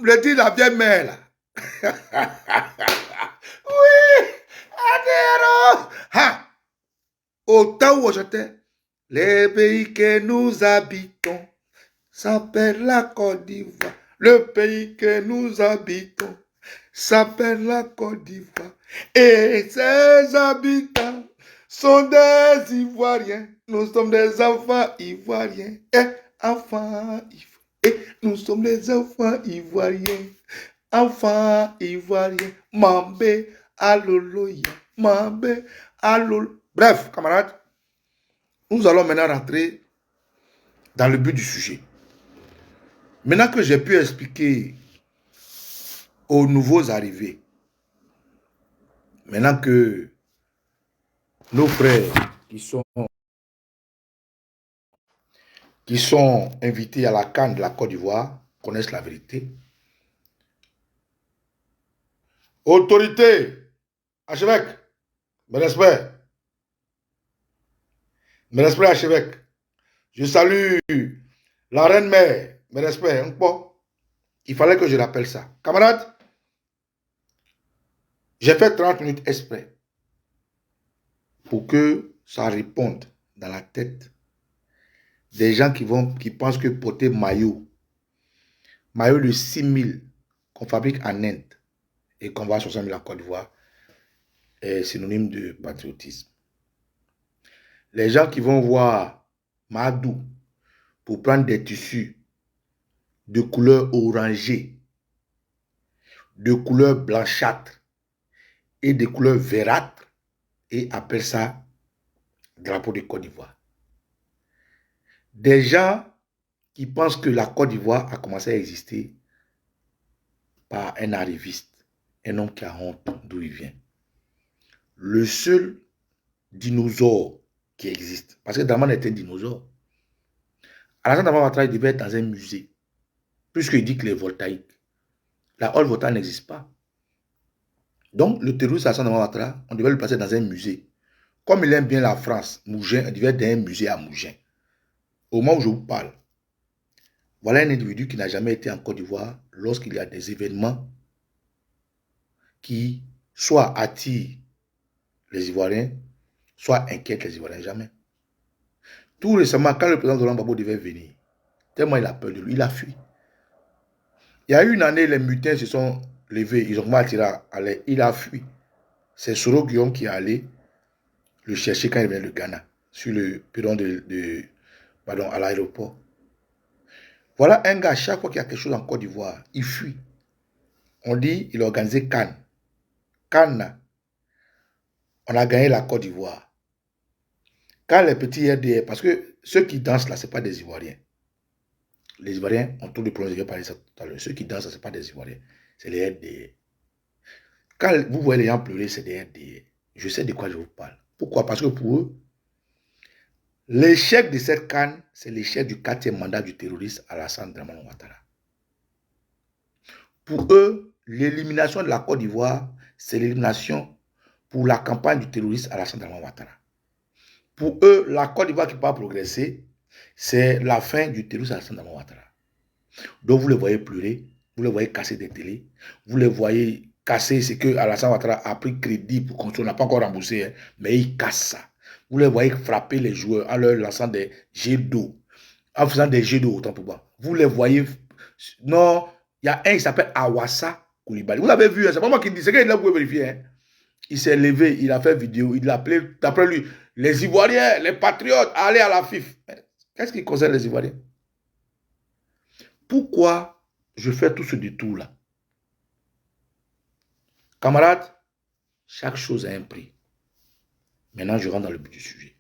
le dit la vieille mère là. Oui, adhérents. Ha. Au temps où j'étais, les pays que nous habitons s'appelle la Côte d'Ivoire. Le pays que nous habitons s'appelle la Côte d'Ivoire. Et ses habitants sont des Ivoiriens. Nous sommes des enfants ivoiriens. Enfants ivoiriens. Nous sommes des enfants ivoiriens. Enfants ivoiriens. Mambé, aloloya. Mambé, alol. Bref, camarades, nous allons maintenant rentrer dans le but du sujet. Maintenant que j'ai pu expliquer aux nouveaux arrivés, maintenant que nos frères qui sont invités à la CAN de la Côte d'Ivoire connaissent la vérité. Autorité, archevêque, mes respects, archevêque. Je salue la reine mère, mes respects. Il fallait que je rappelle ça. Camarades, j'ai fait 30 minutes exprès pour que ça réponde dans la tête des gens qui pensent que porter maillot de 6000 qu'on fabrique en Inde et qu'on va à 60 000 en Côte d'Ivoire est synonyme de patriotisme. Les gens qui vont voir Madou pour prendre des tissus de couleur orangée, de couleur blanchâtre et de couleur verdâtre et appellent ça drapeau de Côte d'Ivoire. Des gens qui pensent que la Côte d'Ivoire a commencé à exister par un arriviste, un homme qui a honte d'où il vient. Le seul dinosaure qui existe, parce que Dramane est un dinosaure. Alassane Dramane Ouattara devait être dans un musée, puisqu'il dit qu'il est voltaïque. La haute voltaïque n'existe pas. Donc, le terroriste Alassane Dramane Ouattara, on devait le placer dans un musée. Comme il aime bien la France, Mougins, il devait être dans un musée à Mougins. Au moment où je vous parle, voilà un individu qui n'a jamais été en Côte d'Ivoire lorsqu'il y a des événements qui soit attirent les Ivoiriens, soit inquiètent les Ivoiriens. Jamais. Tout récemment, quand le président Laurent Gbagbo devait venir, tellement il a peur de lui, il a fui. Il y a eu une année, les mutins se sont levés, ils ont mal tiré à l'air, il a fui. C'est Soro Guillaume qui est allé le chercher quand il venait de Ghana, sur le perron à l'aéroport. Voilà un gars, chaque fois qu'il y a quelque chose en Côte d'Ivoire, il fuit. On dit il a organisé Cannes. Cannes, on a gagné la Côte d'Ivoire. Quand les petits RDR, parce que ceux qui dansent là, ce n'est pas des Ivoiriens. Les Ivoiriens ont tous les problèmes, je vais parler de ça tout à l'heure. Ceux qui dansent, ce n'est pas des Ivoiriens, c'est les RDR. Quand vous voyez les gens pleurer, c'est des RDR. Je sais de quoi je vous parle. Pourquoi? Parce que pour eux, l'échec de cette canne, c'est l'échec du 4e mandat du terroriste Alassane Dramane Ouattara. Pour eux, l'élimination de la Côte d'Ivoire, c'est l'élimination pour la campagne du terroriste Alassane Dramane Ouattara. Pour eux, la Côte d'Ivoire qui va progresser, c'est la fin du terroriste Alassane Dramane Ouattara. Donc vous les voyez pleurer, vous les voyez casser des télés, vous les voyez casser ce que Alassane Ouattara a pris crédit pour construire, on n'a pas encore remboursé, hein, mais il casse ça. Vous les voyez frapper les joueurs en leur lançant des jets d'eau, en faisant des jets d'eau autant pour moi. Vous les voyez, non, il y a un qui s'appelle Awassa Koulibaly. Vous l'avez vu, hein, c'est pas moi qui dis, c'est qu'il là, vous pouvez vérifier. Hein. Il s'est levé, il a fait vidéo, il a appelé, d'après lui, les Ivoiriens, les patriotes, allez à la FIF. Qu'est-ce qui concerne les Ivoiriens? Pourquoi je fais tout ce détour-là? Camarades, chaque chose a un prix. Maintenant, je rentre dans le but du sujet.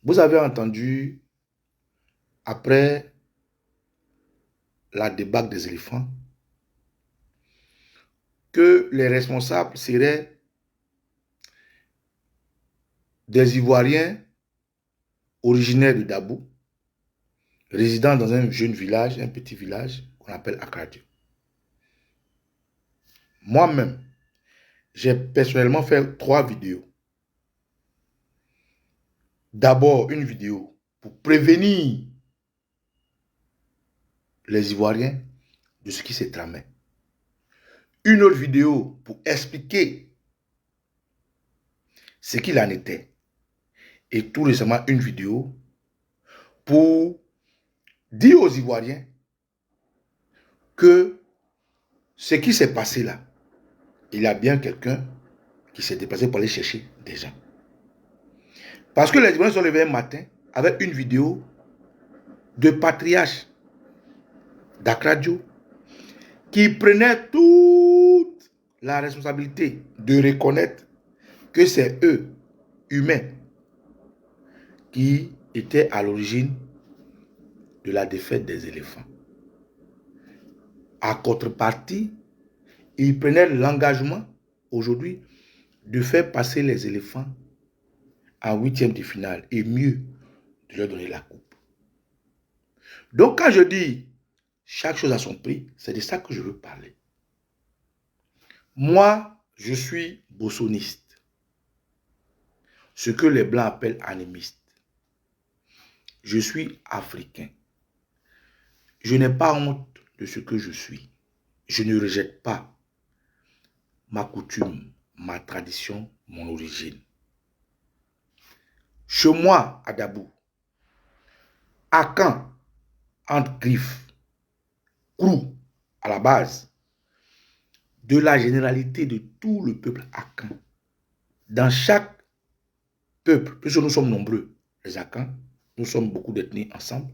Vous avez entendu, après la débâcle des éléphants, que les responsables seraient des Ivoiriens originaires de Dabou, résidant dans un jeune village, un petit village qu'on appelle Akadio. Moi-même, j'ai personnellement fait 3 vidéos. D'abord, une vidéo pour prévenir les Ivoiriens de ce qui s'est tramé. Une autre vidéo pour expliquer ce qu'il en était. Et tout récemment, une vidéo pour dire aux Ivoiriens que ce qui s'est passé là, il y a bien quelqu'un qui s'est déplacé pour aller chercher des gens. Parce que les Ivoiriens sont levés un matin avec une vidéo de patriarche d'Akradio qui prenait toute la responsabilité de reconnaître que c'est eux, humains, qui étaient à l'origine de la défaite des éléphants. À contrepartie, ils prenaient l'engagement aujourd'hui de faire passer les éléphants en 8e de finale et mieux, de leur donner la coupe. Donc quand je dis chaque chose a son prix, c'est de ça que je veux parler. Moi, je suis bossoniste, ce que les Blancs appellent animiste. Je suis africain. Je n'ai pas honte de ce que je suis. Je ne rejette pas ma coutume, ma tradition, mon origine. Chez moi, à Dabou, Akan, entre griffes, Krou, à la base, de la généralité de tout le peuple Akan. Dans chaque peuple, puisque nous sommes nombreux, les Akans, nous sommes beaucoup d'ethnies ensemble,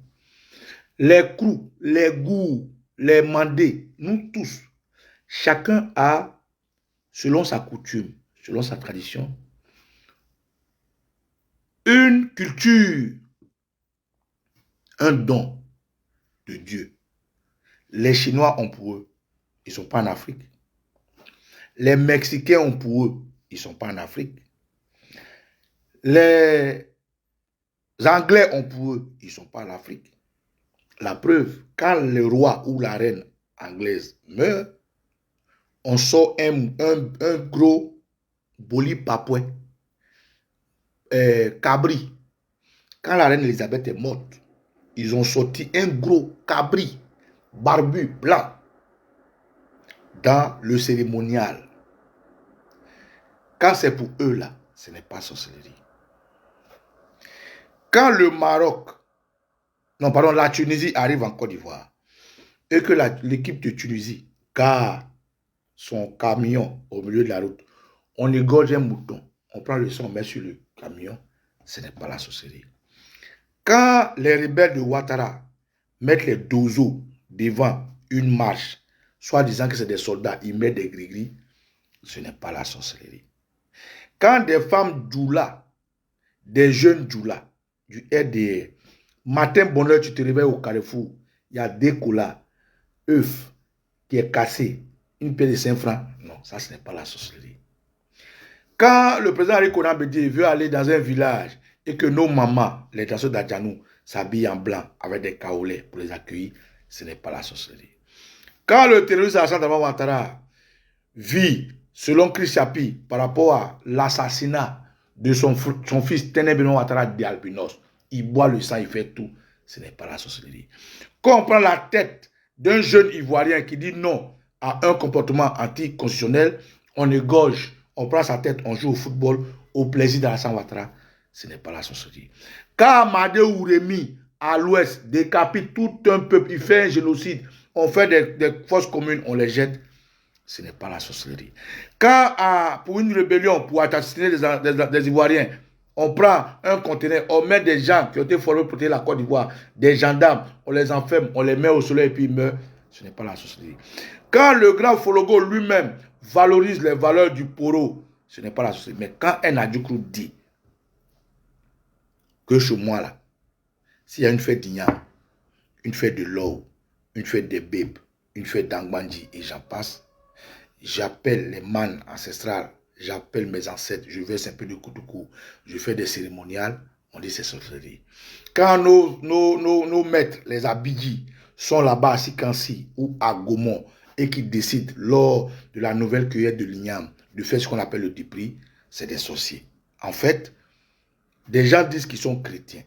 les Krou, les Gou, les Mandés, nous tous, chacun a, selon sa coutume, selon sa tradition, une culture, un don de Dieu. Les Chinois ont pour eux, ils ne sont pas en Afrique. Les Mexicains ont pour eux, ils ne sont pas en Afrique. Les Anglais ont pour eux, ils ne sont pas en Afrique. La preuve, quand le roi ou la reine anglaise meurt, on sort un gros boli papouin, cabri. Quand la reine Elisabeth est morte, ils ont sorti un gros cabri, barbu, blanc, dans le cérémonial. Quand c'est pour eux là, ce n'est pas sorcellerie. Quand le Maroc, non pardon, la Tunisie arrive en Côte d'Ivoire et que l'équipe de Tunisie gare son camion au milieu de la route, on égorge un mouton, on prend le sang, on met sur le camion, ce n'est pas la sorcellerie. Quand les rebelles de Ouattara mettent les dozos devant une marche, soit disant que c'est des soldats, ils mettent des gris-gris, ce n'est pas la sorcellerie. Quand des femmes djoula, des jeunes djoula, du RDR, matin bonheur, tu te réveilles au Carrefour, il y a des colas, œufs qui est cassé, une paire de 5 francs, non, ça ce n'est pas la sorcellerie. Quand le président Henri Konan Bédié veut aller dans un village et que nos mamans, les danseurs d'Adjanou, s'habillent en blanc avec des kaolés pour les accueillir, ce n'est pas la sorcellerie. Quand le terroriste Alassane Ouattara vit, selon Chris Chapi, par rapport à l'assassinat de son fils Téné Benoît Ouattara d'Albinos, il boit le sang, il fait tout, ce n'est pas la sorcellerie. Quand on prend la tête d'un jeune Ivoirien qui dit non à un comportement anticonstitutionnel, on égorge, on prend sa tête, on joue au football au plaisir d'Alassane Ouattara, ce n'est pas la sorcellerie. Quand Amadé Ouremi, à l'ouest, décapite tout un peuple, il fait un génocide, on fait des fosses communes, on les jette, ce n'est pas la sorcellerie. Quand pour une rébellion, pour assassiner des Ivoiriens, on prend un conteneur, on met des gens qui ont été formés pour protéger la Côte d'Ivoire, des gendarmes, on les enferme, on les met au soleil et puis ils meurent, ce n'est pas la sorcellerie. Quand le grand Fologo lui-même valorise les valeurs du poro, ce n'est pas la sorcellerie. Mais quand un Adjoukrou dit que chez moi là, s'il y a une fête d'Ignam, une fête de l'eau, une fête des bébés, une fête d'Angbanji et j'en passe, j'appelle les manes ancestrales, j'appelle mes ancêtres, je verse un peu de koutoukou, je fais des cérémoniales, on dit c'est sorcellerie. Quand nos maîtres, les Abidji, sont là-bas à Sikansi ou à Gaumont et qui décident lors de la nouvelle cueillette de l'igname de faire ce qu'on appelle le dipri, c'est des sorciers. En fait, des gens disent qu'ils sont chrétiens,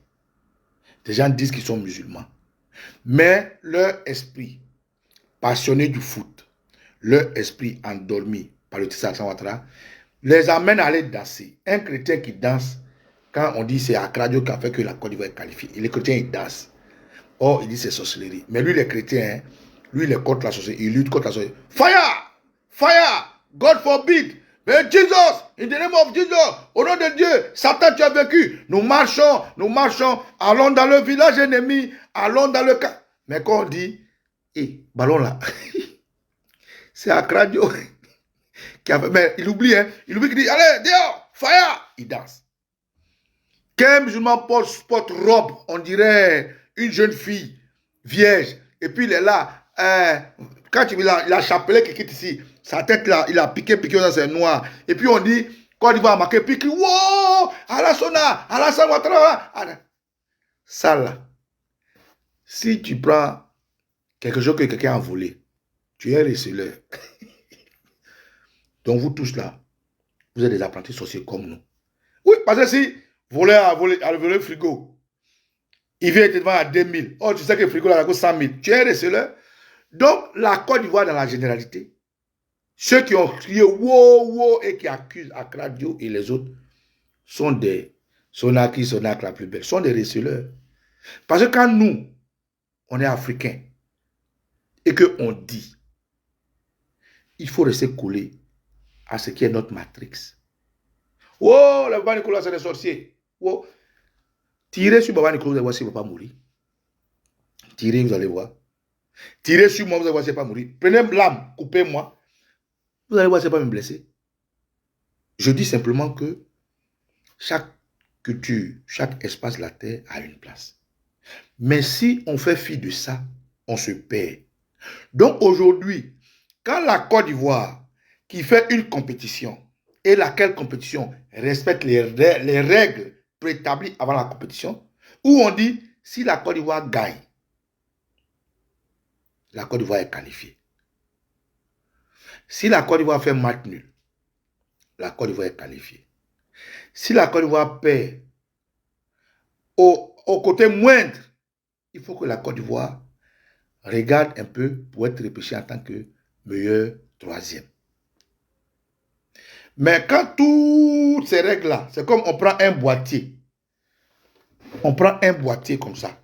des gens disent qu'ils sont musulmans, Mais leur esprit, passionné du foot, leur esprit endormi par le Tissa Ouattara, les amène à aller danser. Un chrétien qui danse, quand on dit c'est Akradio qui a fait que la Côte d'Ivoire est qualifiée, et les chrétiens ils dansent. Or, il dit c'est sorcellerie. Mais lui, les chrétiens, hein, lui, il est contre la sorcellerie. Il lutte contre la sorcellerie. Fire! Fire! God forbid! Mais Jesus! In the name of Jesus! Au nom de Dieu, Satan, tu as vaincu. Nous marchons. Allons dans le village ennemi. Allons dans le camp. Mais quand on dit, ballon là, c'est Akradio qui a fait. Mais il oublie, hein. Il oublie qu'il dit, allez, dehors! Fire! Il danse. Qu'un musulman porte robe, on dirait une jeune fille vierge, et puis il est là, quand il a chapelet qui quitte ici, sa tête là, il a piqué dans ses noirs, et puis on dit, quand il va marquer, puis il crie, wow, Alassana, Alassane Ouattara, ça là, si tu prends quelque chose que quelqu'un a volé, tu es un receleur. Donc vous tous là, vous êtes des apprentis sorciers comme nous. Oui, parce que si voler a volé le frigo, il vient te vendre à 2000. Oh, tu sais que le frigo là, ça coûte 100 000. Tu es un receleur. Donc, la Côte d'Ivoire, dans la généralité, ceux qui ont crié wow et qui accusent Akradio et les autres sont des Sonaki la plus belle, sont des receleurs. Parce que quand nous, on est africains et qu'on dit, il faut rester collé à ce qui est notre matrix. Oh, le Baba Nicolas, c'est des sorciers. Oh. Tirez sur Baba Nicolas, vous allez voir s'il ne va pas mourir. Tirez, vous allez voir. Tirez sur moi, vous allez voir s'il ne va pas mourir. Prenez l'âme, coupez-moi. Vous allez voir s'il ne va pas me blesser. Je dis simplement que chaque culture, chaque espace de la terre a une place. Mais si on fait fi de ça, on se perd. Donc aujourd'hui, quand la Côte d'Ivoire, qui fait une compétition, et laquelle compétition respecte les règles préétablies avant la compétition, où on dit, si la Côte d'Ivoire gagne, la Côte d'Ivoire est qualifiée. Si la Côte d'Ivoire fait match nul, la Côte d'Ivoire est qualifiée. Si la Côte d'Ivoire perd au côté moindre, il faut que la Côte d'Ivoire regarde un peu pour être repêchée en tant que meilleur troisième. Mais quand toutes ces règles-là, c'est comme on prend un boîtier. On prend un boîtier comme ça.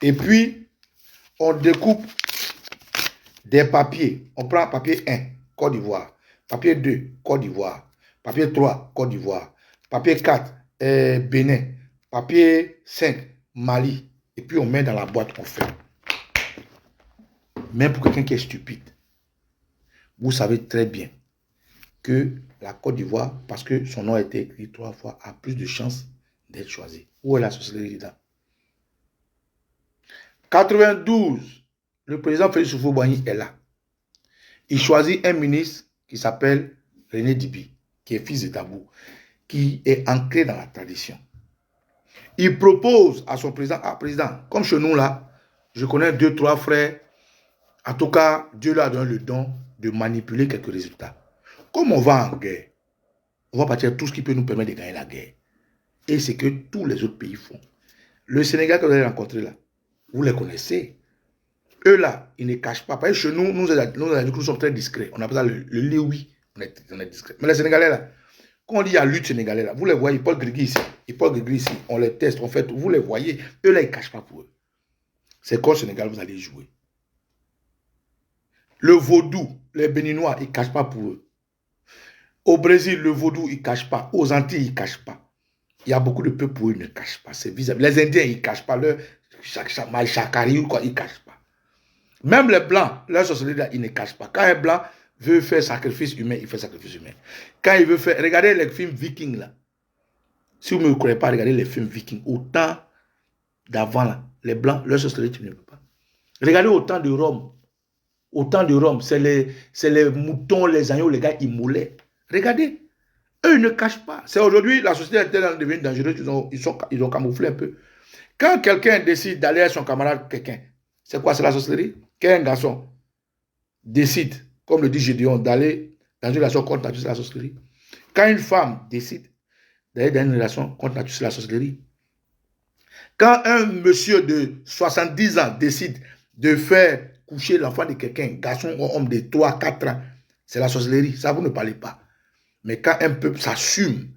Et puis, on découpe des papiers. On prend papier 1, Côte d'Ivoire. Papier 2, Côte d'Ivoire. Papier 3, Côte d'Ivoire. Papier 4, Bénin. Papier 5, Mali. Et puis on met dans la boîte, on fait. Même pour quelqu'un qui est stupide, vous savez très bien que la Côte d'Ivoire, parce que son nom a été écrit 3 fois, a plus de chances d'être choisi. Où est la sorcellerie dedans? 92, le président Félix Houphouët-Boigny est là. Il choisit un ministre qui s'appelle René Dibi, qui est fils de Dabou, qui est ancré dans la tradition. Il propose à son président, président, comme chez nous là, je connais 2-3 frères, en tout cas, Dieu leur a donné le don de manipuler quelques résultats. Comme on va en guerre, on va partir tout ce qui peut nous permettre de gagner la guerre. Et c'est que tous les autres pays font. Le Sénégal que vous avez rencontré là, vous les connaissez. Eux là, ils ne cachent pas. Parce que chez nous, nous sommes très discrets. On appelle ça le Léoui. On est discret. Mais les Sénégalais là, quand on dit il y a lutte sénégalais là, vous les voyez, Paul Grigui ici, et Paul Grigui ici, on les teste, on fait tout, vous les voyez. Eux là, ils ne cachent pas pour eux. C'est qu'au Sénégal, vous allez jouer. Le vaudou, les Béninois, ils ne cachent pas pour eux. Au Brésil, le vaudou, ils ne cachent pas. Aux Antilles, ils ne cachent pas. Il y a beaucoup de peuples pour eux, ils ne cachent pas. C'est vis-à-vis. Les Indiens, ils ne cachent pas. Leur chakari ou quoi, ils ne cachent pas. Même les Blancs, leur sorcellerie, ils ne cachent pas. Quand un Blanc veut faire sacrifice humain, il fait sacrifice humain. Quand il veut faire... Regardez les films vikings, là. Si vous ne me connaissez pas, regardez les films vikings. Au temps d'avant, là, les Blancs, leur sorcellerie, tu ne peux pas. Regardez au temps de Rome. Au temps de Rome, c'est les moutons, les agneaux, les gars, ils moulaient. Regardez. Eux, ils ne cachent pas. C'est aujourd'hui, la société est devenue dangereuse, ils ont camouflé un peu. Quand quelqu'un décide d'aller à son camarade, quelqu'un, c'est quoi? C'est la sorcellerie? Qu'un garçon décide, comme le dit Gédéon, d'aller dans une relation contre nature, c'est la sorcellerie. Quand une femme décide d'aller dans une relation contre nature, c'est la sorcellerie. Quand un monsieur de 70 ans décide de faire coucher l'enfant de quelqu'un, garçon ou homme de 3, 4 ans, c'est la sorcellerie. Ça, vous ne parlez pas. Mais quand un peuple s'assume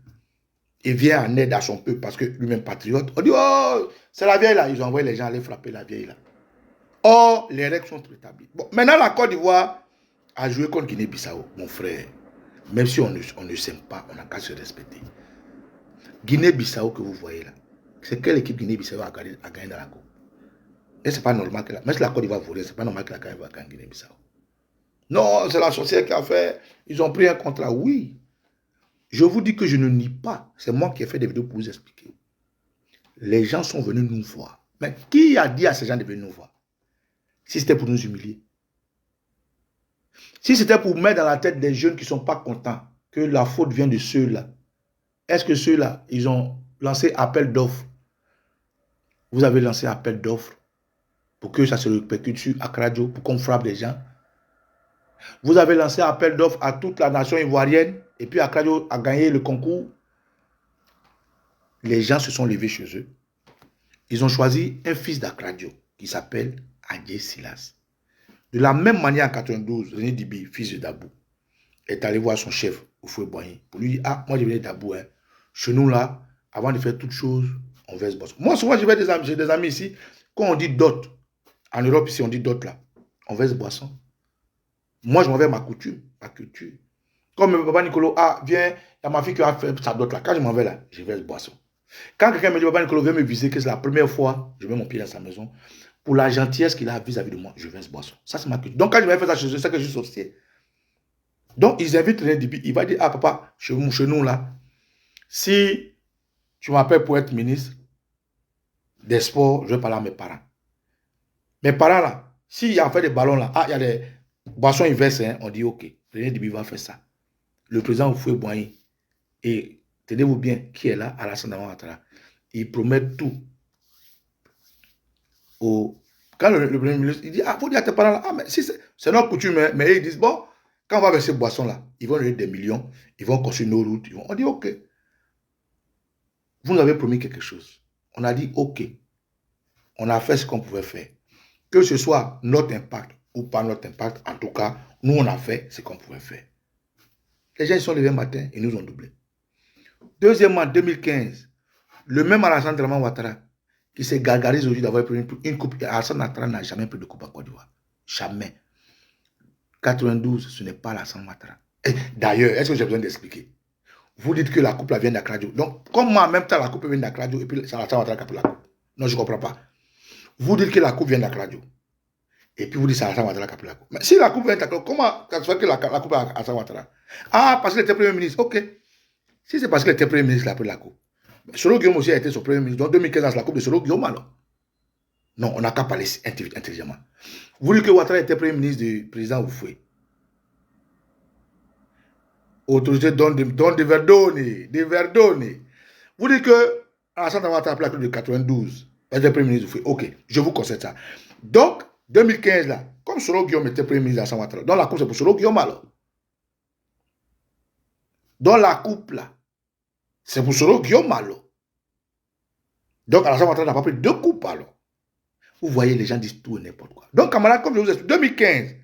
et vient en aide à son peuple parce que lui-même patriote, on dit, oh, c'est la vieille là. Ils ont envoyé les gens aller frapper la vieille là. Or, les règles sont établies. Bon, maintenant, la Côte d'Ivoire a joué contre Guinée-Bissau, mon frère. Même si on ne s'aime pas, on n'a qu'à se respecter. Guinée-Bissau que vous voyez là, c'est quelle équipe Guinée-Bissau a gagné dans la Coupe? Et c'est pas normal que même si la Côte d'Ivoire voulait, c'est pas normal que la Côte d'Ivoire gagne Guinée-Bissau. Non, c'est la sorcière qui a fait. Ils ont pris un contrat. Oui. Je vous dis que je ne nie pas. C'est moi qui ai fait des vidéos pour vous expliquer. Les gens sont venus nous voir. Mais qui a dit à ces gens de venir nous voir? Si c'était pour nous humilier. Si c'était pour mettre dans la tête des jeunes qui ne sont pas contents que la faute vient de ceux-là, est-ce que ceux-là, ils ont lancé appel d'offres? Vous avez lancé appel d'offres pour que ça se répercute sur Akradio, pour qu'on frappe les gens. Vous avez lancé appel d'offres à toute la nation ivoirienne et puis Akradio a gagné le concours. Les gens se sont levés chez eux. Ils ont choisi un fils d'Akradio qui s'appelle Adjé Silas. De la même manière en 92, René Dibi, fils de Dabou, est allé voir son chef, Houphouët-Boigny, pour lui dire, ah, moi je venais de Dabou, hein. Chez nous là, avant de faire toutes choses, on verse boisson. Moi souvent j'ai des amis ici, quand on dit dot, en Europe ici on dit dot là, on verse boisson. Moi je m'en vais ma coutume, ma culture. Comme mon papa Nicolo, ah viens, il y a ma fille qui a fait sa dot là, quand je m'en vais là, je verse boisson. Quand quelqu'un me dit, papa Nicolo, viens me visiter, que c'est la première fois, je mets mon pied dans sa maison, pour la gentillesse qu'il a vis-à-vis de moi, je verse boisson. Ça, c'est ma culture. Donc, quand je vais faire ça chez eux, c'est que je suis sorcier. Donc, ils invitent René Dibi. Il va dire, ah, papa, chez nous, là, si tu m'appelles pour être ministre des sports, je vais parler à mes parents. Mes parents, là, s'il y a fait des ballons, là, ah, il y a des boissons, ils versent, hein, on dit, ok, René Dibi va faire ça. Le président Houphouët-Boigny, et tenez-vous bien, qui est là, Alassane Ouattara, il promet tout. Quand le premier ministre, il dit, ah, faut dire à tes parents là, ah, mais si c'est notre coutume, hein, mais ils disent, bon, quand on va verser boisson là, ils vont donner des millions, ils vont construire nos routes, on dit, ok. Vous nous avez promis quelque chose. On a dit, ok. On a fait ce qu'on pouvait faire. Que ce soit notre impact ou pas notre impact, en tout cas, nous, on a fait ce qu'on pouvait faire. Les gens, ils sont levés un matin, ils nous ont doublé. Deuxièmement, 2015, le même Alassane Ouattara, qui s'est gargarisé aujourd'hui d'avoir pris une coupe. Alassane Ouattara n'a jamais pris de coupe en Côte d'Ivoire. Jamais. 92, ce n'est pas Alassane Ouattara. D'ailleurs, est-ce que j'ai besoin d'expliquer? Vous dites que la coupe vient d'Akradio. Donc, comment en même temps la coupe vient d'Akradio et puis c'est Alassane Ouattara qui a pris la coupe? Non, je ne comprends pas. Vous dites que la coupe vient d'Akradio. Et puis vous dites que c'est Alassane Ouattara qui a pris la coupe. Mais si la coupe vient d'Akradio, comment ça se fait que la coupe est Alassane Ouattara? Ah, parce qu'il était Premier ministre. Ok. Si c'est parce qu'il était Premier ministre qu'il a pris la coupe. Solo Guillaume aussi a été son Premier ministre. Donc 2015, c'est la coupe de Solo Guillaume alors. Non, on n'a qu'à parler intelligemment. Vous dites que Ouattara était Premier ministre du président Houphouët. Autorité donne de Verdone. Vous dites que Alassane Ouattara a pris la coupe de 92. Il était Premier ministre Houphouët. Ok, je vous concède ça. Donc, 2015 là, comme Solo Guillaume était Premier ministre d'Alassane Ouattara, donc la coupe c'est pour Solo Guillaume alors. Donc la coupe là, c'est pour Solo Guillaume alors. Donc Alassane Ouattara n'a pas pris deux coupes alors. Vous voyez, les gens disent tout et n'importe quoi. Donc, camarades, comme je vous explique, 2015,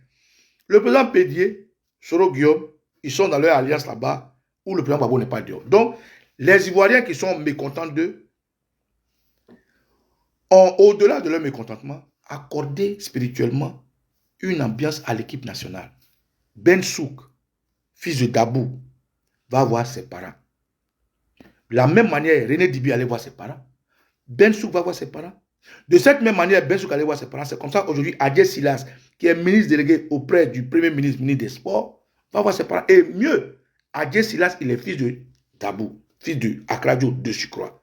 le président Pédier, Solo Guillaume, ils sont dans leur alliance là-bas où le président Gbagbo n'est pas dehors. Donc, les Ivoiriens qui sont mécontents d'eux ont, au-delà de leur mécontentement, accordé spirituellement une ambiance à l'équipe nationale. Ben Souk, fils de Dabou, va voir ses parents. De la même manière, René Dibi allait voir ses parents. Ben Souk va voir ses parents. De cette même manière, Ben Souk allait voir ses parents. C'est comme ça aujourd'hui, Adjé Silas, qui est ministre délégué auprès du Premier ministre, ministre des Sports, va voir ses parents. Et mieux, Adjé Silas, il est fils de Dabou, fils de Akradio de Sucroix.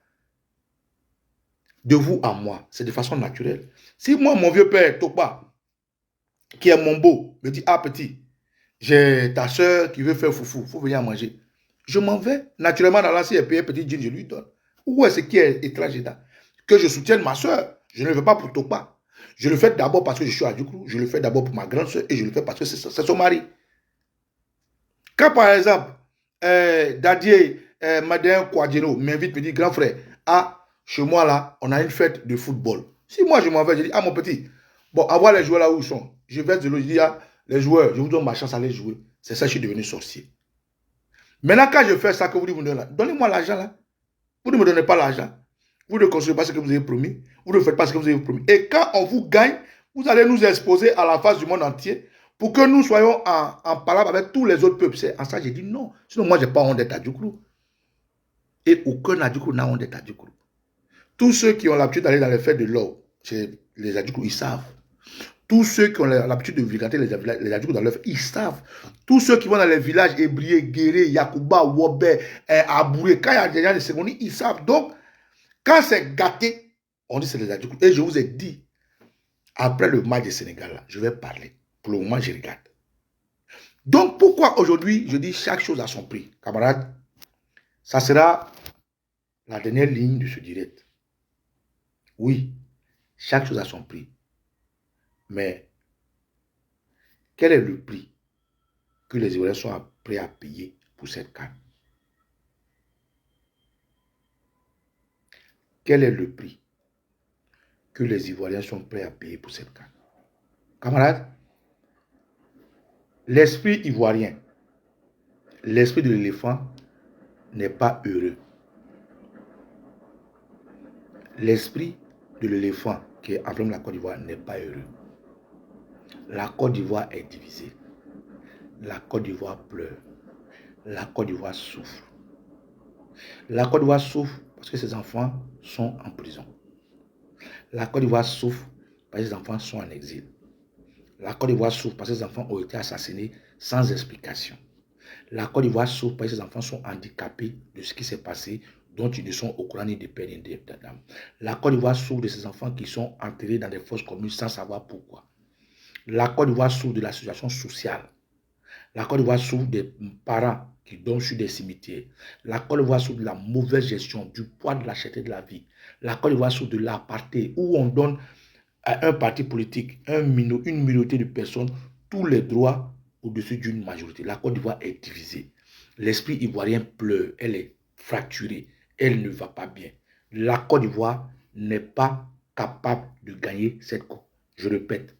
De vous à moi, c'est de façon naturelle. Si moi, mon vieux père, Topa, qui est mon beau, me dit, ah petit, j'ai ta soeur qui veut faire foufou, il faut venir manger. Je m'en vais. Naturellement, dans l'ancien pays, petit jean, je lui donne. Où est-ce qui est étrange là? Que je soutienne ma soeur. Je ne le fais pas pour Topa. Je le fais d'abord parce que je suis à Djoukrou. Je le fais d'abord pour ma grande soeur et je le fais parce que c'est son mari. Quand par exemple, Dadier Madin Kouadjeno m'invite, me dit, grand frère, ah, chez moi là, on a une fête de football. Si moi je m'en vais, je dis, ah mon petit, bon, avoir les joueurs là où ils sont. Je vais de l'eau, je dis, ah, les joueurs, je vous donne ma chance à les jouer. C'est ça, je suis devenu sorcier. Maintenant, quand je fais ça, que vous dites, donnez-moi l'argent là. Vous ne me donnez pas l'argent. Vous ne construisez pas ce que vous avez promis. Vous ne faites pas ce que vous avez promis. Et quand on vous gagne, vous allez nous exposer à la face du monde entier pour que nous soyons en parole avec tous les autres peuples. C'est en ça que j'ai dit non. Sinon, moi, je n'ai pas honte d'être Adjoukrou. Et aucun Adjoukrou n'a honte d'être Adjoukrou. Tous ceux qui ont l'habitude d'aller dans les fêtes de l'or, les Adjoukrou, ils savent. Tous ceux qui ont l'habitude de fréquenter les Adjoukrou dans leur fête, ils savent. Tous ceux qui vont dans les villages Ébrié, Guéré, Yakuba, Wobé, Abouré, quand il y a des gens de secondaire, ils savent. Donc, quand c'est gâté, on dit c'est les Adjoukrou. Et je vous ai dit, après le match du Sénégal, là, je vais parler. Pour le moment, je regarde. Donc, pourquoi aujourd'hui, je dis chaque chose a son prix, camarades? Ça sera la dernière ligne de ce direct. Oui, chaque chose a son prix. Mais, quel est le prix que les Ivoiriens sont prêts à payer pour cette CAN? Quel est le prix que les Ivoiriens sont prêts à payer pour cette CAN? Camarades, l'esprit ivoirien, l'esprit de l'éléphant n'est pas heureux. L'esprit de l'éléphant qui est emblème de la Côte d'Ivoire n'est pas heureux. La Côte d'Ivoire est divisée. La Côte d'Ivoire pleure. La Côte d'Ivoire souffre. La Côte d'Ivoire souffre parce que ses enfants sont en prison. La Côte d'Ivoire souffre parce que ses enfants sont en exil. La Côte d'Ivoire souffre parce que ses enfants ont été assassinés sans explication. La Côte d'Ivoire souffre parce que ses enfants sont handicapés de ce qui s'est passé, dont ils ne sont au courant ni de père ni d'âme. La Côte d'Ivoire souffre de ses enfants qui sont enterrés dans des fosses communes sans savoir pourquoi. La Côte d'Ivoire souffre de la situation sociale. La Côte d'Ivoire souffre des parents qui dorment sur des cimetières. La Côte d'Ivoire souffre de la mauvaise gestion, du poids de la cherté de la vie. La Côte d'Ivoire souffre de l'apartheid, où on donne à un parti politique, une minorité de personnes, tous les droits au-dessus d'une majorité. La Côte d'Ivoire est divisée. L'esprit ivoirien pleure, elle est fracturée, elle ne va pas bien. La Côte d'Ivoire n'est pas capable de gagner cette coupe. Je répète,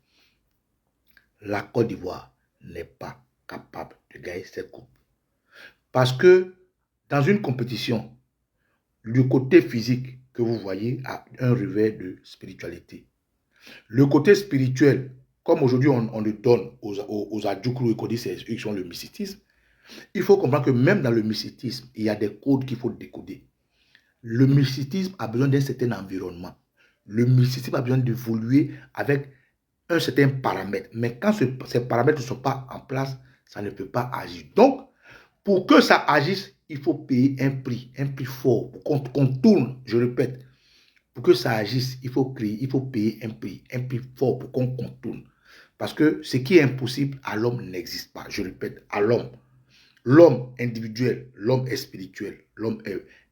la Côte d'Ivoire n'est pas capable de gagner cette coupe. Parce que dans une compétition, le côté physique que vous voyez a un revers de spiritualité. Le côté spirituel, comme aujourd'hui on le donne aux Adjoukrou et qu'on dit c'est eux qui sont le mysticisme, il faut comprendre que même dans le mysticisme, il y a des codes qu'il faut décoder. Le mysticisme a besoin d'un certain environnement. Le mysticisme a besoin d'évoluer avec un certain paramètre. Mais quand ces paramètres ne sont pas en place, ça ne peut pas agir. Donc, pour que ça agisse, il faut payer un prix fort, pour qu'on tourne, je répète. Pour que ça agisse, il faut payer un prix fort pour qu'on contourne. Parce que ce qui est impossible à l'homme n'existe pas. Je répète, à l'homme. L'homme individuel, l'homme est spirituel, l'homme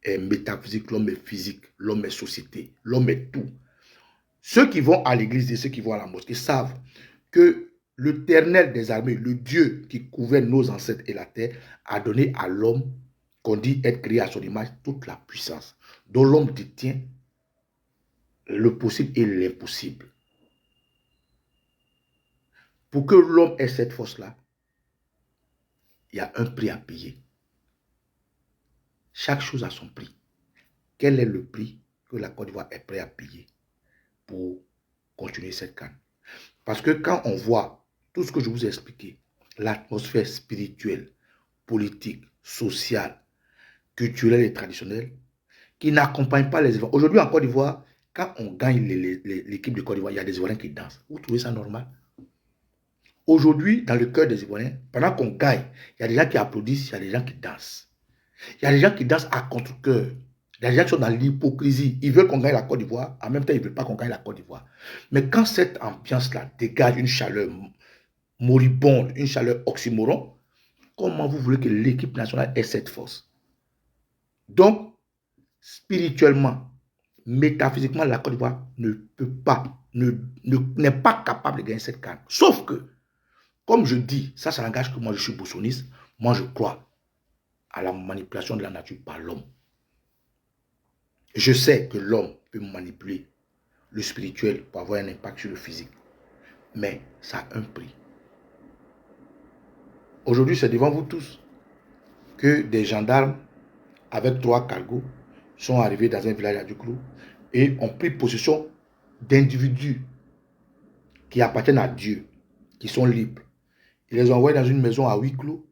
est métaphysique, l'homme est physique, l'homme est société, l'homme est tout. Ceux qui vont à l'église et ceux qui vont à la mosquée savent que l'Éternel des armées, le Dieu qui gouverne nos ancêtres et la terre, a donné à l'homme, qu'on dit être créé à son image, toute la puissance, dont l'homme détient le possible et l'impossible. Pour que l'homme ait cette force-là, il y a un prix à payer. Chaque chose a son prix. Quel est le prix que la Côte d'Ivoire est prête à payer pour continuer cette CAN? Parce que quand on voit tout ce que je vous ai expliqué, l'atmosphère spirituelle, politique, sociale, culturelle et traditionnelle, qui n'accompagne pas les événements. Aujourd'hui en Côte d'Ivoire, quand on gagne l'équipe de Côte d'Ivoire, il y a des Ivoiriens qui dansent. Vous trouvez ça normal? Aujourd'hui, dans le cœur des Ivoiriens, pendant qu'on gagne, il y a des gens qui applaudissent, il y a des gens qui dansent. Il y a des gens qui dansent à contre-cœur. Il y a des gens qui sont dans l'hypocrisie. Ils veulent qu'on gagne la Côte d'Ivoire, en même temps, ils ne veulent pas qu'on gagne la Côte d'Ivoire. Mais quand cette ambiance-là dégage une chaleur moribonde, une chaleur oxymoron, comment vous voulez que l'équipe nationale ait cette force? Donc, spirituellement, métaphysiquement, la Côte d'Ivoire ne peut pas, n'est pas capable de gagner cette CAN. Sauf que, comme je dis, ça n'engage que moi, je suis boussoniste. Moi, je crois à la manipulation de la nature par l'homme. Je sais que l'homme peut manipuler le spirituel pour avoir un impact sur le physique. Mais ça a un prix. Aujourd'hui, c'est devant vous tous que des gendarmes avec 3 cargos sont arrivés dans un village à Djouklou et ont pris possession d'individus qui appartiennent à Dieu, qui sont libres. Ils les ont envoyés dans une maison à huis clos.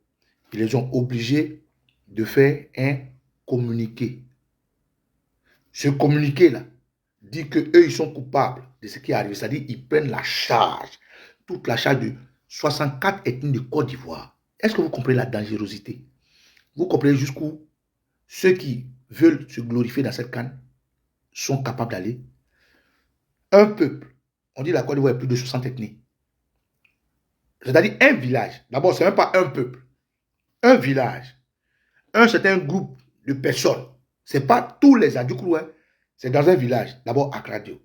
Ils les ont obligés de faire un communiqué. Ce communiqué-là dit qu'eux, ils sont coupables de ce qui est arrivé. C'est-à-dire qu'ils prennent la charge, toute la charge de 64 ethnies de Côte d'Ivoire. Est-ce que vous comprenez la dangerosité? Vous comprenez jusqu'où ceux qui veulent se glorifier dans cette canne sont capables d'aller? Un peuple, on dit la Côte d'Ivoire est plus de 60 ethnies. C'est-à-dire un village. D'abord, ce n'est même pas un peuple. Un village. Un certain groupe de personnes. Ce n'est pas tous les Adjoukrou, hein. C'est dans un village, d'abord à Akradio,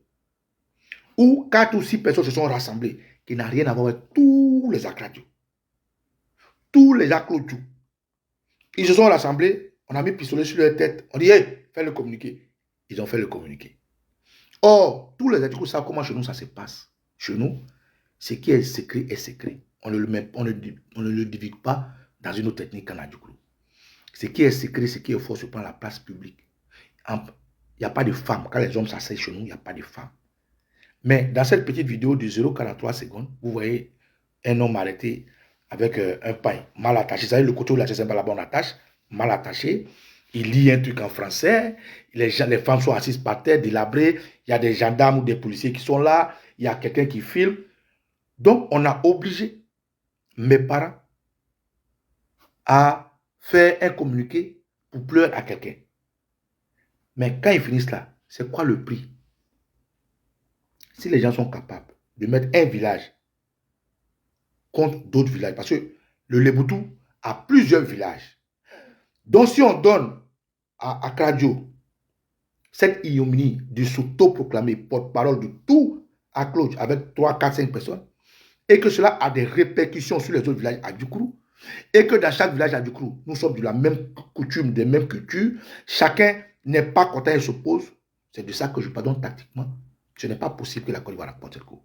où 4 ou 6 personnes se sont rassemblées, qui n'ont rien à voir avec tous les Akradio. Tous les Aklodjou. Ils se sont rassemblés, on a mis pistolet sur leur tête, on dit, hey, fais le communiqué. Ils ont fait le communiqué. Or, tous les Adjoukrou savent comment chez nous ça se passe. Chez nous, ce qui est secret est secret. On ne le divulgue pas dans une autre technique qu'en Adjoukrou. Ce qui est secret, ce qui est faux, se prend la place publique. Il n'y a pas de femmes. Quand les hommes s'asseyent chez nous, il n'y a pas de femmes. Mais dans cette petite vidéo de 0,43 secondes, vous voyez un homme arrêté avec un pain mal attaché. Vous savez, le couteau, là, c'est pas la bonne attache, mal attaché. Il lit un truc en français. Les femmes sont assises par terre, délabrées. Il y a des gendarmes ou des policiers qui sont là. Il y a quelqu'un qui filme. Donc, on a obligé mes parents à faire un communiqué pour pleurer à quelqu'un. Mais quand ils finissent là, c'est quoi le prix? Si les gens sont capables de mettre un village contre d'autres villages, parce que le Leboutou a plusieurs villages. Donc si on donne à Akradio cette ignominie de s'auto-proclamer porte-parole de tout Aklodj avec 3, 4, 5 personnes, et que cela a des répercussions sur les autres villages à Djoukrou, et que dans chaque village à Djoukrou, nous sommes de la même coutume, des mêmes cultures, chacun n'est pas content et s'oppose, c'est de ça que je pardonne tactiquement. Ce n'est pas possible que la Côte d'Ivoire rapporte le coup.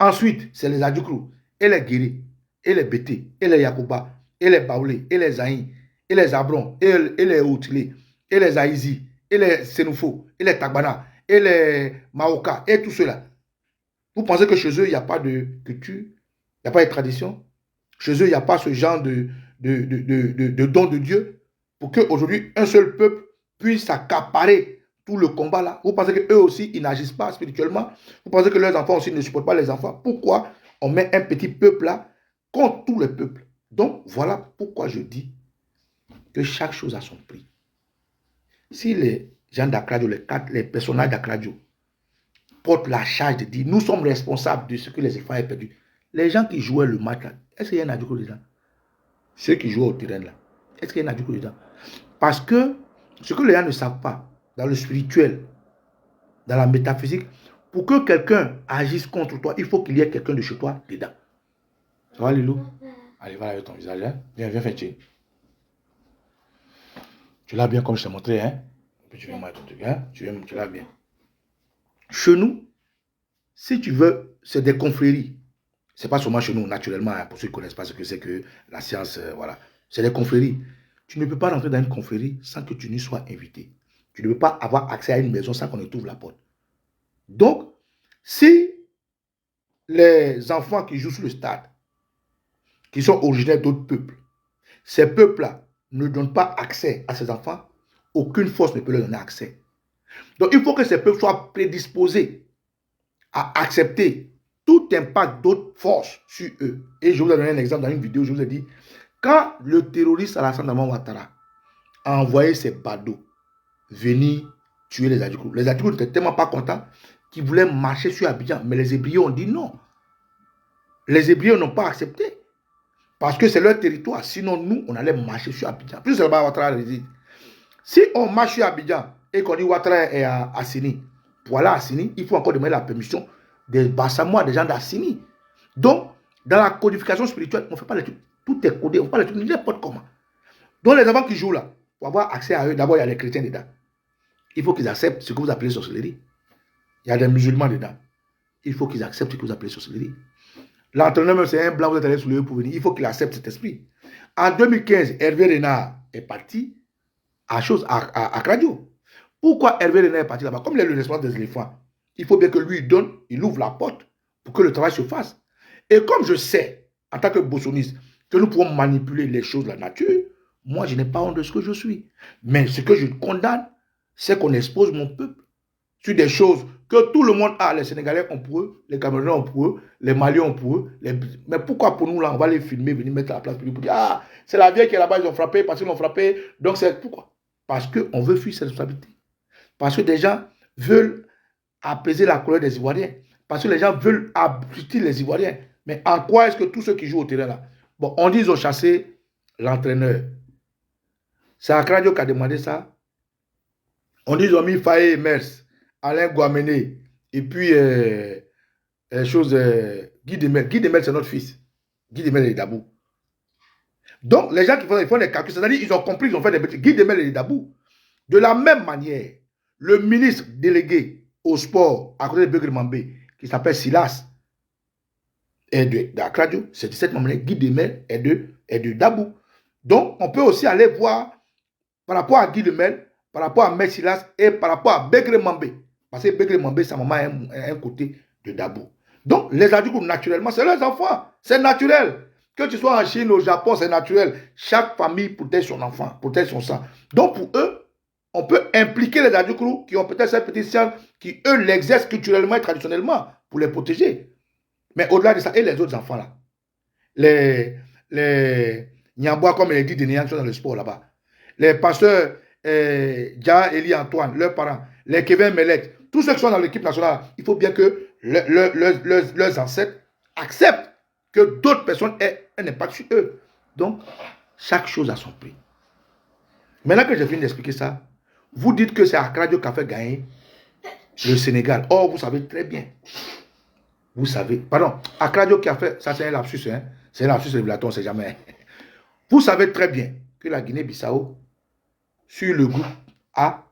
Ensuite, c'est les Adjoukrou, et les Guéri, et les Bété, et les Yakuba, et les Baoulé, et les Zaïn, et les Abrons, et les Outilé, et les Aïzi, et les Sénoufo, et les Tagbana, et les Maoka, et tout cela. Vous pensez que chez eux, il n'y a pas de culture, il n'y a pas de tradition? Chez eux, il n'y a pas ce genre de don de Dieu pour qu'aujourd'hui, un seul peuple puisse accaparer tout le combat là. Vous pensez qu'eux aussi, ils n'agissent pas spirituellement? Vous pensez que leurs enfants aussi ne supportent pas les enfants? Pourquoi on met un petit peuple là contre tous les peuples? Donc, voilà pourquoi je dis que chaque chose a son prix. Si les gens d'Akradio, les personnages d'Akradio portent la charge de dire nous sommes responsables de ce que les enfants aient perdu, les gens qui jouaient le match là, est-ce qu'il y a un Adjoukrou dedans? Ceux qui jouent au terrain là, est-ce qu'il y a un Adjoukrou dedans? Parce que ce que les gens ne savent pas, dans le spirituel, dans la métaphysique, pour que quelqu'un agisse contre toi, il faut qu'il y ait quelqu'un de chez toi dedans. Ça va, Lilou? Allez, va avec ton visage. Hein? Viens, viens faire chier. Tu l'as bien comme je t'ai montré. Hein? Et puis tu viens mettre ton truc. Hein? Tu l'as bien. Chez nous, si tu veux, c'est des confréries. Ce n'est pas seulement chez nous, naturellement, hein, pour ceux qui ne connaissent pas ce que c'est que la science, voilà. C'est des confréries. Tu ne peux pas rentrer dans une confrérie sans que tu n'y sois invité. Tu ne peux pas avoir accès à une maison sans qu'on ne t'ouvre la porte. Donc, si les enfants qui jouent sur le stade, qui sont originaires d'autres peuples, ces peuples-là ne donnent pas accès à ces enfants, aucune force ne peut leur donner accès. Donc, il faut que ces peuples soient prédisposés à accepter tout impact d'autres forces sur eux. Et je vous ai donné un exemple dans une vidéo, je vous ai dit, quand le terroriste Alassane Ouattara a envoyé ses badauds venir tuer les Adjoukrou n'étaient tellement pas contents qu'ils voulaient marcher sur Abidjan. Mais les Hébrieux ont dit non. Les Hébrieux n'ont pas accepté. Parce que c'est leur territoire. Sinon, nous, on allait marcher sur Abidjan. Plus c'est là-bas Ouattara réside. Si on marche sur Abidjan et qu'on dit Ouattara est à Assini, voilà Assini, il faut encore demander la permission des Bassamois, des gens d'Assini. Donc, dans la codification spirituelle, on ne fait pas les trucs. Tout est codé, on ne fait pas les trucs n'importe comment. Donc, les enfants qui jouent là, pour avoir accès à eux, d'abord, il y a les chrétiens dedans. il faut qu'ils acceptent ce que vous appelez sorcellerie. Il y a des musulmans dedans. Il faut qu'ils acceptent ce que vous appelez sorcellerie. L'entraîneur, même c'est un blanc, vous êtes allé soulever pour venir. Il faut qu'il accepte cet esprit. En 2015, Hervé Renard est parti à Radio. Pourquoi Hervé Renard est parti là-bas? Comme il est le responsable des éléphants, il faut bien que lui donne, il ouvre la porte pour que le travail se fasse. Et comme je sais, en tant que bossoniste, que nous pouvons manipuler les choses de la nature, moi, je n'ai pas honte de ce que je suis. Mais ce que je condamne, c'est qu'on expose mon peuple sur des choses que tout le monde a. Les Sénégalais ont pour eux, les Camerounais ont pour eux, les Maliens ont pour eux. Mais pourquoi pour nous, là, on va les filmer, venir mettre à la place publique pour dire, ah, c'est la vieille qui est là-bas, ils ont frappé, parce qu'ils l'ont frappé. Donc, c'est pourquoi? Parce qu'on veut fuir cette responsabilité. Parce que des gens veulent apaiser la colère des Ivoiriens. Parce que les gens veulent abrutir les Ivoiriens. Mais en quoi est-ce que tous ceux qui jouent au terrain là, bon, on dit qu'ils ont chassé l'entraîneur. C'est Akradio qui a demandé ça. On dit qu'ils ont mis Faye Mers, Alain Guamené, et puis Guy Demel. Guy Demel, c'est notre fils. Guy Demel est Dabou. Donc, les gens qui font des calculs, c'est-à-dire ils ont compris, ils ont fait des bêtises. Guy Demel est Dabou. De la même manière, le ministre délégué au sport, à côté de Begri Mambé, qui s'appelle Silas, est d'Akradio, c'est de cette manière, Guy Demel est de Dabou. Donc, on peut aussi aller voir par rapport à Guy Demel, par rapport à Messilas et par rapport à Begri Mambé. Parce que Begri Mambé, sa maman est un côté de Dabou. Donc, les adultes, naturellement, c'est leurs enfants. C'est naturel. Que tu sois en Chine, au Japon, c'est naturel. Chaque famille protège son enfant, protège son sang. Donc, pour eux, on peut impliquer les adultes qui ont peut-être cette petite science, qui, eux, l'exercent culturellement et traditionnellement pour les protéger. Mais au-delà de ça, et les autres enfants là, les Nyambois, comme il dit, des Nyang sont dans le sport là-bas. Les pasteurs Dja, Eli, Antoine, leurs parents, les Kevin Mellet, tous ceux qui sont dans l'équipe nationale, il faut bien que leurs ancêtres acceptent que d'autres personnes aient un impact sur eux. Donc, chaque chose a son prix. Maintenant que j'ai fini d'expliquer ça, vous dites que c'est Akradio qui a fait gagner le Sénégal. Or, vous savez très bien. Vous savez, pardon, Akradio qui a fait, ça c'est un lapsus, hein, c'est un lapsus révélateur, on ne sait jamais. Vous savez très bien que la Guinée-Bissau, sur le groupe A,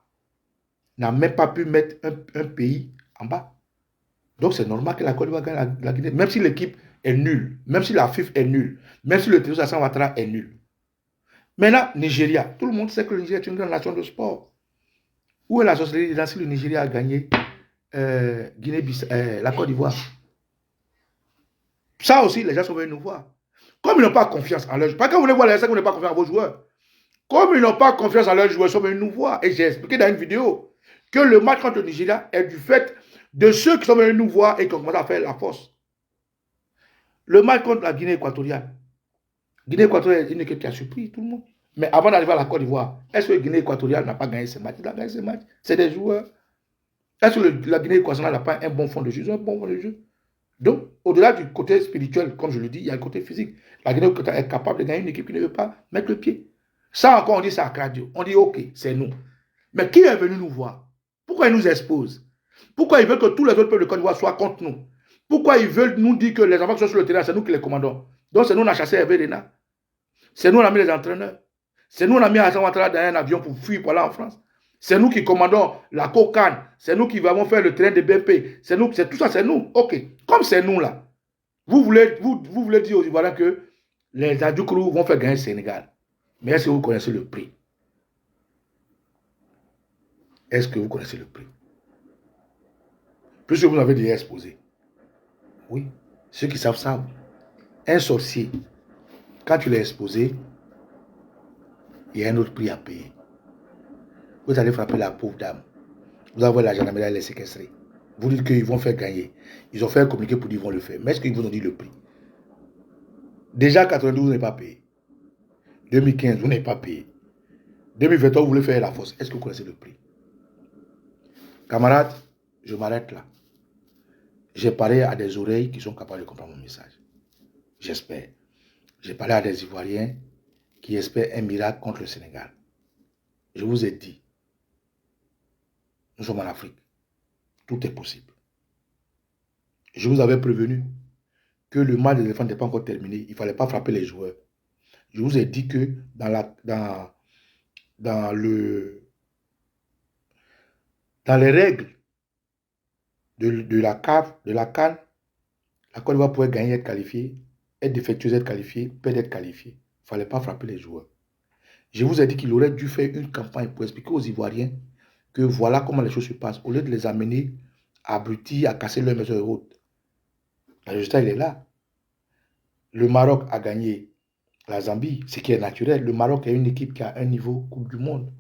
n'a même pas pu mettre un pays en bas. Donc c'est normal que la Côte d'Ivoire gagne la Guinée, même si l'équipe est nulle, même si la FIF est nulle, même si le Téléso Hassan Ouattara est nul. Maintenant, Nigeria, tout le monde sait que le Nigeria est une grande nation de sport. Où est la sorcellerie dedans si le Nigeria a gagné la Côte d'Ivoire? Ça aussi, les gens sont venus nous voir. Comme ils n'ont pas confiance en leurs joueurs, pas quand vous voulez voir les gens, vous n'avez pas confiance en vos joueurs. Comme ils n'ont pas confiance en leurs joueurs, ils sont venus nous voir. Et j'ai expliqué dans une vidéo que le match contre le Nigeria est du fait de ceux qui sont venus nous voir et qui ont commencé à faire la force. Le match contre la Guinée équatoriale. Guinée équatoriale est une équipe qui a surpris tout le monde. Mais avant d'arriver à la Côte d'Ivoire, est-ce que la Guinée équatoriale n'a pas gagné ce match? Il a gagné ce match. C'est des joueurs. Est-ce que la Guinée équatoriale n'a pas un bon fond de jeu? Un bon fond de jeu. Donc, au-delà du côté spirituel, comme je le dis, il y a le côté physique. La Guinée est capable de gagner une équipe qui ne veut pas mettre le pied. Ça encore, on dit ça à Akradio. On dit, ok, c'est nous. Mais qui est venu nous voir? Pourquoi ils nous exposent? Pourquoi ils veulent que tous les autres peuples de Côte d'Ivoire soient contre nous? Pourquoi ils veulent nous dire que les enfants qui sont sur le terrain, c'est nous qui les commandons? Donc, c'est nous qui avons chassé Hervé Renard. C'est nous qui avons mis les entraîneurs. C'est nous qui avons mis Hassan Ouattara dans un avion pour fuir pour aller en France. C'est nous qui commandons la COCAN. C'est nous qui allons faire le train de BP. C'est nous, c'est tout ça, c'est nous. Ok. Comme c'est nous là, vous voulez dire aux Ivoiriens que les Adjoukrou vont faire gagner le Sénégal. Mais est-ce que vous connaissez le prix? Est-ce que vous connaissez le prix? Puisque vous avez déjà exposé. Oui. Ceux qui savent savent. Un sorcier, quand tu l'as exposé, il y a un autre prix à payer. Vous allez frapper la pauvre dame. Vous avez la gendarmerie à les séquestrer. Vous dites qu'ils vont faire gagner. Ils ont fait un communiqué pour dire qu'ils vont le faire. Mais est-ce qu'ils vous ont dit le prix? Déjà, 92, vous n'avez pas payé. 2015, vous n'avez pas payé. 2023, vous voulez faire la force. Est-ce que vous connaissez le prix? Camarades, je m'arrête là. J'ai parlé à des oreilles qui sont capables de comprendre mon message. J'espère. J'ai parlé à des Ivoiriens qui espèrent un miracle contre le Sénégal. Je vous ai dit, nous sommes en Afrique. Tout est possible. Je vous avais prévenu que le match des éléphants n'était pas encore terminé. Il ne fallait pas frapper les joueurs. Je vous ai dit que dans Dans les règles de la CAF, de la CAN, la Côte d'Ivoire pouvait gagner, être qualifiée, être défectueuse, être qualifiée, perdre, être qualifiée. Il ne fallait pas frapper les joueurs. Je vous ai dit qu'il aurait dû faire une campagne pour expliquer aux Ivoiriens que voilà comment les choses se passent, au lieu de les amener abrutis, à casser leur maison de route. Le résultat, il est là. Le Maroc a gagné la Zambie, ce qui est naturel. Le Maroc est une équipe qui a un niveau Coupe du Monde.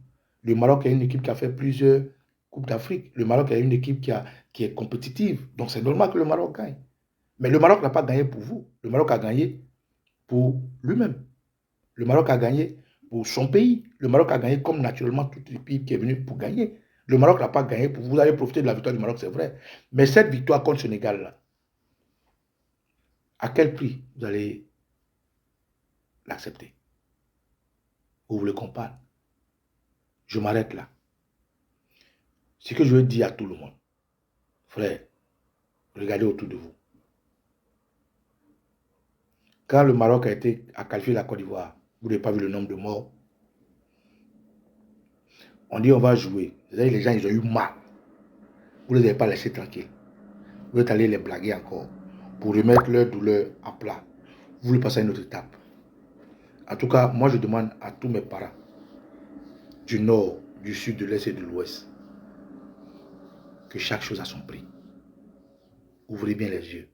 Le Maroc est une équipe qui a fait plusieurs Coupes d'Afrique. Le Maroc est une équipe qui est compétitive. Donc c'est normal que le Maroc gagne. Mais le Maroc n'a pas gagné pour vous. Le Maroc a gagné pour lui-même. Le Maroc a gagné pour son pays. Le Maroc a gagné comme naturellement tout le pays qui est venu pour gagner. Le Maroc n'a pas gagné pour vous. Vous allez profiter de la victoire du Maroc, c'est vrai. Mais cette victoire contre le Sénégal, là, à quel prix vous allez l'accepter? Vous voulez qu'on parle? Je m'arrête là. Ce que je veux dire à tout le monde, frère, regardez autour de vous. Quand le Maroc a qualifié la Côte d'Ivoire, vous n'avez pas vu le nombre de morts. On dit on va jouer. Les gens, ils ont eu mal. Vous ne les avez pas laissés tranquilles. Vous êtes allés les blaguer encore pour remettre leur douleur à plat. Vous voulez passer à une autre étape. En tout cas, moi je demande à tous mes parents du nord, du sud, de l'est et de l'ouest que chaque chose a son prix. Ouvrez bien les yeux.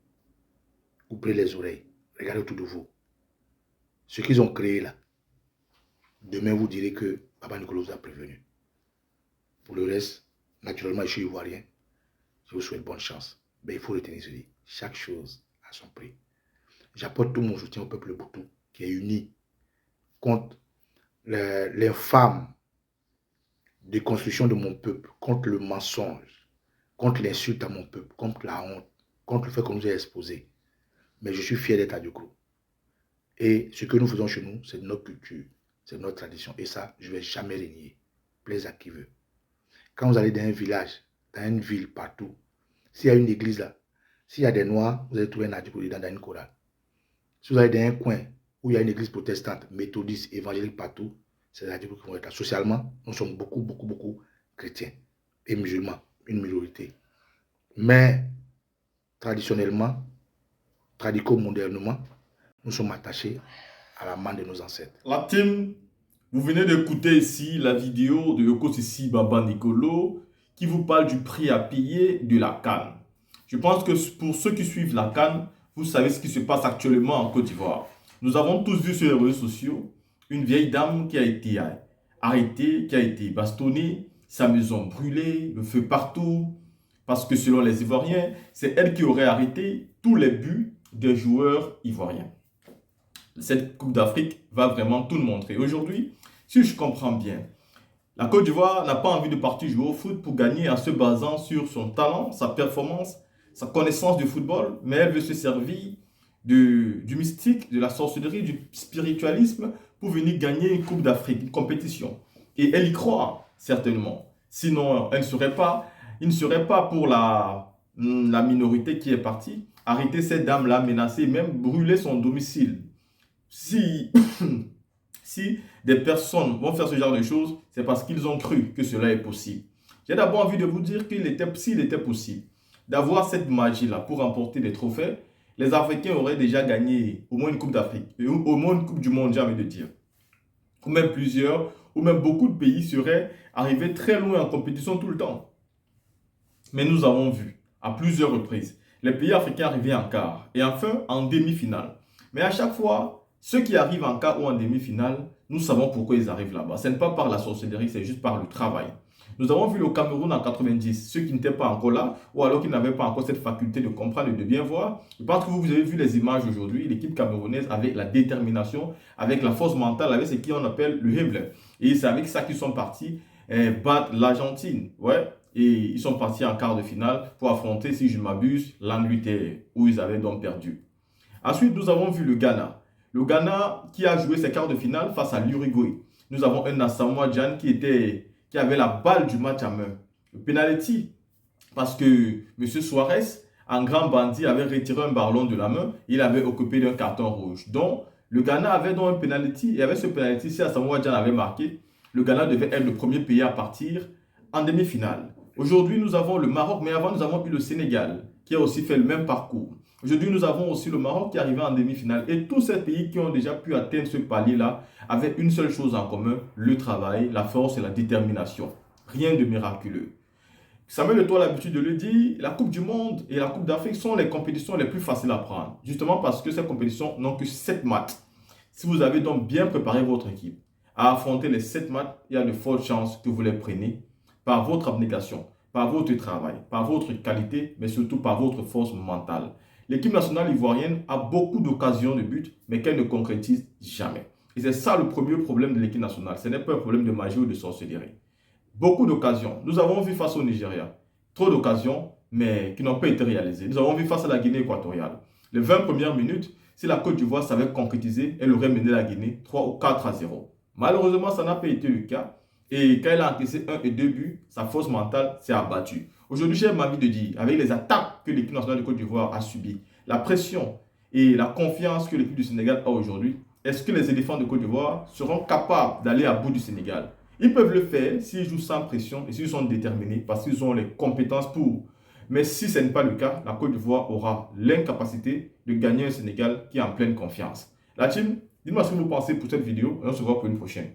Ouvrez les oreilles. Regardez autour de vous. Ce qu'ils ont créé là, demain vous direz que Papa Nicolas vous a prévenu. Pour le reste, naturellement, je suis ivoirien. Je vous souhaite bonne chance. Mais il faut retenir ceci. Chaque chose a son prix. J'apporte tout mon soutien au peuple Boutou qui est uni contre l'infâme déconstruction de mon peuple, contre le mensonge, contre l'insulte à mon peuple, contre la honte, contre le fait qu'on nous ait exposés. Mais je suis fier d'être à Diokro. Et ce que nous faisons chez nous, c'est notre culture, c'est notre tradition. Et ça, je ne vais jamais renier. Plaise à qui veut. Quand vous allez dans un village, dans une ville, partout, s'il y a une église là, s'il y a des noirs, vous allez trouver un Adioko dans une chorale. Si vous allez dans un coin où il y a une église protestante, méthodiste, évangélique partout, c'est les Adioko qui vont être là. Socialement, nous sommes beaucoup chrétiens et musulmans, une minorité. Mais traditionnellement, tradico-modernement, nous sommes attachés à la main de nos ancêtres. La team, vous venez d'écouter ici la vidéo de Yoko Sissi Baba Nicolo qui vous parle du prix à payer de la CAN. Je pense que pour ceux qui suivent la CAN, vous savez ce qui se passe actuellement en Côte d'Ivoire. Nous avons tous vu sur les réseaux sociaux une vieille dame qui a été arrêtée, qui a été bastonnée, sa maison brûlée, le feu partout. Parce que selon les Ivoiriens, c'est elle qui aurait arrêté tous les buts des joueurs ivoiriens. Cette Coupe d'Afrique va vraiment tout nous montrer. Aujourd'hui, si je comprends bien, la Côte d'Ivoire n'a pas envie de partir jouer au foot pour gagner en se basant sur son talent, sa performance, sa connaissance du football, mais elle veut se servir du mystique, de la sorcellerie, du spiritualisme pour venir gagner une Coupe d'Afrique, une compétition. Et elle y croit, certainement. Sinon, il ne serait pas pour la minorité qui est partie, arrêter cette dame-là, menacer, même brûler son domicile. Si des personnes vont faire ce genre de choses, c'est parce qu'ils ont cru que cela est possible. J'ai d'abord envie de vous dire s'il était possible d'avoir cette magie-là pour remporter des trophées, les Africains auraient déjà gagné au moins une Coupe d'Afrique, au moins une Coupe du Monde, j'ai envie de dire. Ou même plusieurs, ou même beaucoup de pays seraient arrivés très loin en compétition tout le temps. Mais nous avons vu, à plusieurs reprises, les pays africains arriver en quart et enfin en demi-finale. Mais à chaque fois, ceux qui arrivent en quart ou en demi-finale, nous savons pourquoi ils arrivent là-bas. Ce n'est pas par la sorcellerie, c'est juste par le travail. Nous avons vu le Cameroun en 90, ceux qui n'étaient pas encore là, ou alors qui n'avaient pas encore cette faculté de comprendre et de bien voir. Je pense que vous avez vu les images aujourd'hui, l'équipe camerounaise avec la détermination, avec la force mentale, avec ce qu'on appelle le Himmler. Et c'est avec ça qu'ils sont partis battre l'Argentine. Ouais. Et ils sont partis en quart de finale pour affronter, si je ne m'abuse, l'Angleterre, où ils avaient donc perdu. Ensuite, nous avons vu le Ghana. Le Ghana qui a joué ses quarts de finale face à l'Uruguay. Nous avons un Asamoah Gyan qui avait la balle du match à main. Le penalty, parce que M. Suarez, en grand bandit, avait retiré un ballon de la main. Il avait occupé d'un carton rouge. Donc, le Ghana avait donc un penalty. Et avec ce penalty, si Asamoah Gyan avait marqué, le Ghana devait être le premier pays à partir en demi-finale. Aujourd'hui, nous avons le Maroc, mais avant, nous avons eu le Sénégal, qui a aussi fait le même parcours. Aujourd'hui, nous avons aussi le Maroc qui est arrivé en demi-finale. Et tous ces pays qui ont déjà pu atteindre ce palier-là avaient une seule chose en commun, le travail, la force et la détermination. Rien de miraculeux. Samuel Eto'o a l'habitude de le dire, la Coupe du Monde et la Coupe d'Afrique sont les compétitions les plus faciles à prendre. Justement parce que ces compétitions n'ont que 7 matchs. Si vous avez donc bien préparé votre équipe à affronter les 7 matchs, il y a de fortes chances que vous les preniez par votre abnégation, par votre travail, par votre qualité, mais surtout par votre force mentale. L'équipe nationale ivoirienne a beaucoup d'occasions de but, mais qu'elle ne concrétise jamais. Et c'est ça le premier problème de l'équipe nationale. Ce n'est pas un problème de magie ou de sorcellerie. Beaucoup d'occasions. Nous avons vu face au Nigeria. Trop d'occasions, mais qui n'ont pas été réalisées. Nous avons vu face à la Guinée équatoriale. Les 20 premières minutes, si la Côte d'Ivoire savait concrétiser, elle aurait mené la Guinée 3 ou 4-0. Malheureusement, ça n'a pas été le cas. Et quand elle a encaissé 1 et 2 buts, sa force mentale s'est abattue. Aujourd'hui, j'ai envie de dire, avec les attaques que l'équipe nationale de Côte d'Ivoire a subies, la pression et la confiance que l'équipe du Sénégal a aujourd'hui, est-ce que les éléphants de Côte d'Ivoire seront capables d'aller à bout du Sénégal? Ils peuvent le faire s'ils jouent sans pression et s'ils sont déterminés parce qu'ils ont les compétences pour. Mais si ce n'est pas le cas, la Côte d'Ivoire aura l'incapacité de gagner un Sénégal qui est en pleine confiance. La team, dites-moi ce que vous pensez pour cette vidéo et on se voit pour une prochaine.